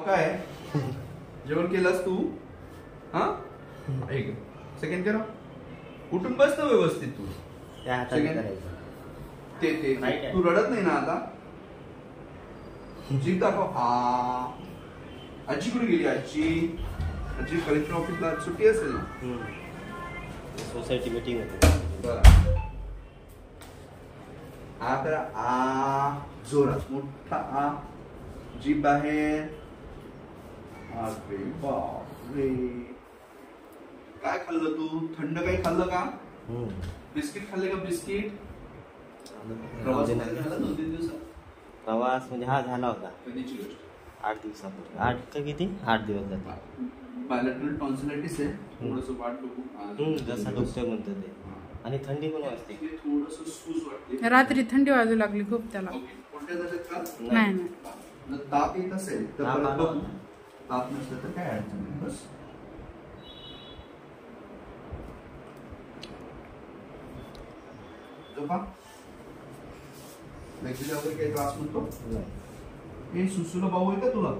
काय जेवण केलंस तू? हा एक सेकंड करा. उठून बस ना व्यवस्थित तू. ते तू रडत नाही ना आता? जीभ दाखव. हा आजी कुठे गेली? आजी आजी कलेक्टर ऑफिसला सुट्टी असेल ना? सोसायटी मीटिंग होती. बरं. आ करा. आ जोरात मोठा आ. जीभ बाहेर. अरे बापरे. काय खाल्लं तू? थंड काही खाल्लं का? बिस्किट खाल्ले का? बिस्किट. प्रवास झाला 2-3 दिवसात? प्रवास म्हणजे हा झाला होता. कधीची गोष्ट? 8 दिवसापूर्वी. 8 का किती? 8 दिवस झाले. बायलेटरल टॉन्सिलायटिस आहे. थोडंसं वाट बघू. जसा डॉक्टर म्हणतो ते. आणि थंडी पण वाजते. थोडंसं सूज वाटते. रात्री थंडी वाजू लागली खूप त्याला. कोणत्या जातात का? नाही. जर ताप येत असेल तर परत बघू. ताप नसलं तर काय अडचण नाही. बस झोपा. वगैरे काही त्रास म्हणतो? हे सुसूला भाऊ आहे का तुला?